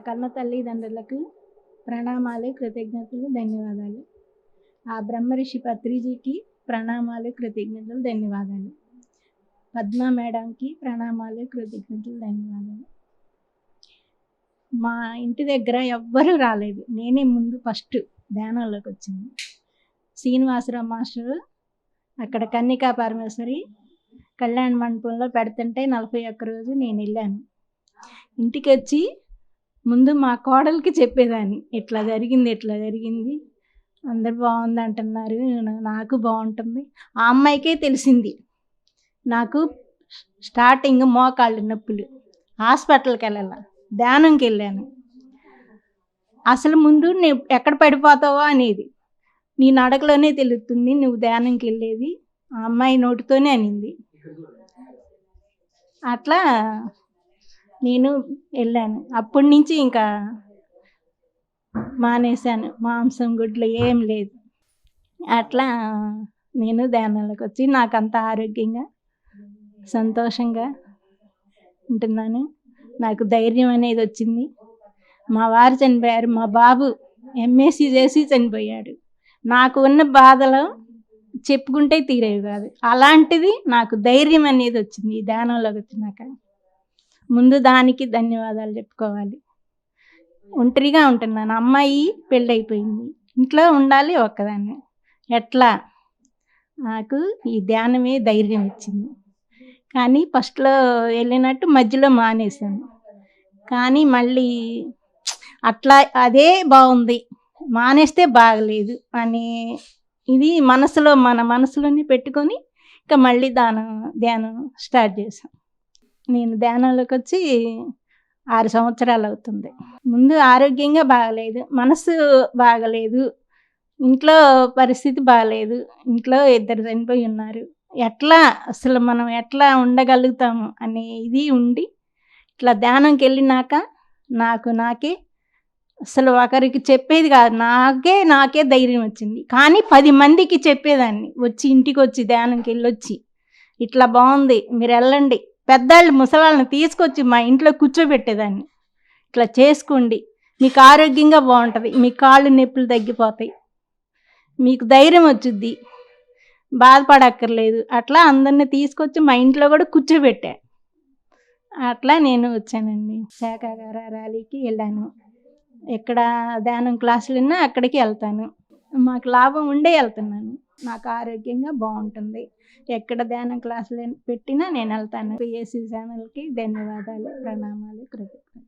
కన్న తల్లిదండ్రులకు ప్రణామాలు, కృతజ్ఞతలు, ధన్యవాదాలు. ఆ బ్రహ్మర్షి పత్రిజీకి ప్రణామాలు, కృతజ్ఞతలు, ధన్యవాదాలు. పద్మా మేడంకి ప్రణామాలు, కృతజ్ఞతలు, ధన్యవాదాలు. మా ఇంటి దగ్గర ఎవ్వరూ రాలేదు, నేనే ముందు ఫస్ట్ ధ్యానంలోకి వచ్చింది. శ్రీనివాసరావు మాస్టరు అక్కడ కన్నికా పరమేశ్వరి కళ్యాణ మండపంలో పెడుతుంటే 41 రోజు నేను వెళ్ళాను. ఇంటికి వచ్చి ముందు మా కోడలికి చెప్పేదాన్ని, ఇట్లా జరిగింది, అందరు బాగుంది అంటున్నారు, నాకు బాగుంటుంది. ఆ అమ్మాయికే తెలిసింది నాకు స్టార్టింగ్ మోకాళ్ళు నొప్పులు, హాస్పిటల్కి వెళ్ళాల, ధ్యానంకి వెళ్ళాను. అసలు ముందు నువ్వు ఎక్కడ పడిపోతావో అనేది నీ నడకలోనే తెలుస్తుంది, నువ్వు ధ్యానంకి వెళ్ళేది. ఆ అమ్మాయి నోటితోనే అనింది. అట్లా నేను వెళ్ళాను. అప్పటి నుంచి ఇంకా మానేశాను, మాంసం గుడ్లు ఏం లేదు. అట్లా నేను ధ్యానంలోకి వచ్చి నాకు అంత ఆరోగ్యంగా సంతోషంగా ఉంటున్నాను. నాకు ధైర్యం అనేది వచ్చింది. మా వారు చనిపోయారు, మా బాబు ఎంఎస్సీ చేసి చనిపోయాడు. నాకు ఉన్న బాధలు చెప్పుకుంటే తీరేవి కాదు. అలాంటిది నాకు ధైర్యం అనేది వచ్చింది ఈ ధ్యానంలోకి వచ్చినాక. ముందు దానికి ధన్యవాదాలు చెప్పుకోవాలి. ఒంటరిగా ఉంటున్నాను, అమ్మాయి పెళ్ళైపోయింది, ఇంట్లో ఉండాలి ఒక్కదాన్ని. ఎట్లా నాకు ఈ ధ్యానమే ధైర్యం ఇచ్చింది. కానీ ఫస్ట్లో వెళ్ళినట్టు మధ్యలో మానేశాను. కానీ మళ్ళీ అట్లా అదే బాగుంది, మానేస్తే బాగలేదు అనే ఇది మన మనసులోనే పెట్టుకొని ఇంకా మళ్ళీ ధ్యానం స్టార్ట్ చేశాం. నేను ధ్యానంలోకి వచ్చి 6 సంవత్సరాలు అవుతుంది. ముందు ఆరోగ్యంగా బాగలేదు, మనసు బాగలేదు, ఇంట్లో పరిస్థితి బాగలేదు. ఇంట్లో 2 చనిపోయి ఉన్నారు. అసలు మనం ఎట్లా ఉండగలుగుతాము అనే ఇది ఉండి ఇట్లా ధ్యానంకి వెళ్ళినాక నాకే అసలు ఒకరికి చెప్పేది కాదు, నాకే ధైర్యం వచ్చింది. కానీ 10 మందికి చెప్పేదాన్ని, ఇంటికి వచ్చి ధ్యానంకి వెళ్ళొచ్చి ఇట్లా బాగుంది మీరు వెళ్ళండి. పెద్దవాళ్ళు ముసలాళ్ళని తీసుకొచ్చి మా ఇంట్లో కూర్చోబెట్టేదాన్ని, ఇట్లా చేసుకోండి, మీకు ఆరోగ్యంగా బాగుంటుంది, మీ కాళ్ళు నొప్పులు తగ్గిపోతాయి, మీకు ధైర్యం వచ్చుద్ది, బాధపడక్కర్లేదు. అట్లా అందరినీ తీసుకొచ్చి మా ఇంట్లో కూడా కూర్చోబెట్టా. అట్లా నేను వచ్చానండి. శాఖాహార ర్యాలీకి వెళ్ళాను. ఎక్కడ ధ్యానం క్లాసులు ఉన్నా అక్కడికి వెళ్తాను. మాకు లాభం ఉండే వెళ్తున్నాను. నాకు ఆరోగ్యంగా బాగుంటుంది. ఎక్కడ ధ్యానం క్లాసులు పెట్టినా నేను వెళ్తాను. పిఎస్సి ఛానల్కి ధన్యవాదాలు, ప్రణామాలు, కృతజ్ఞతలు.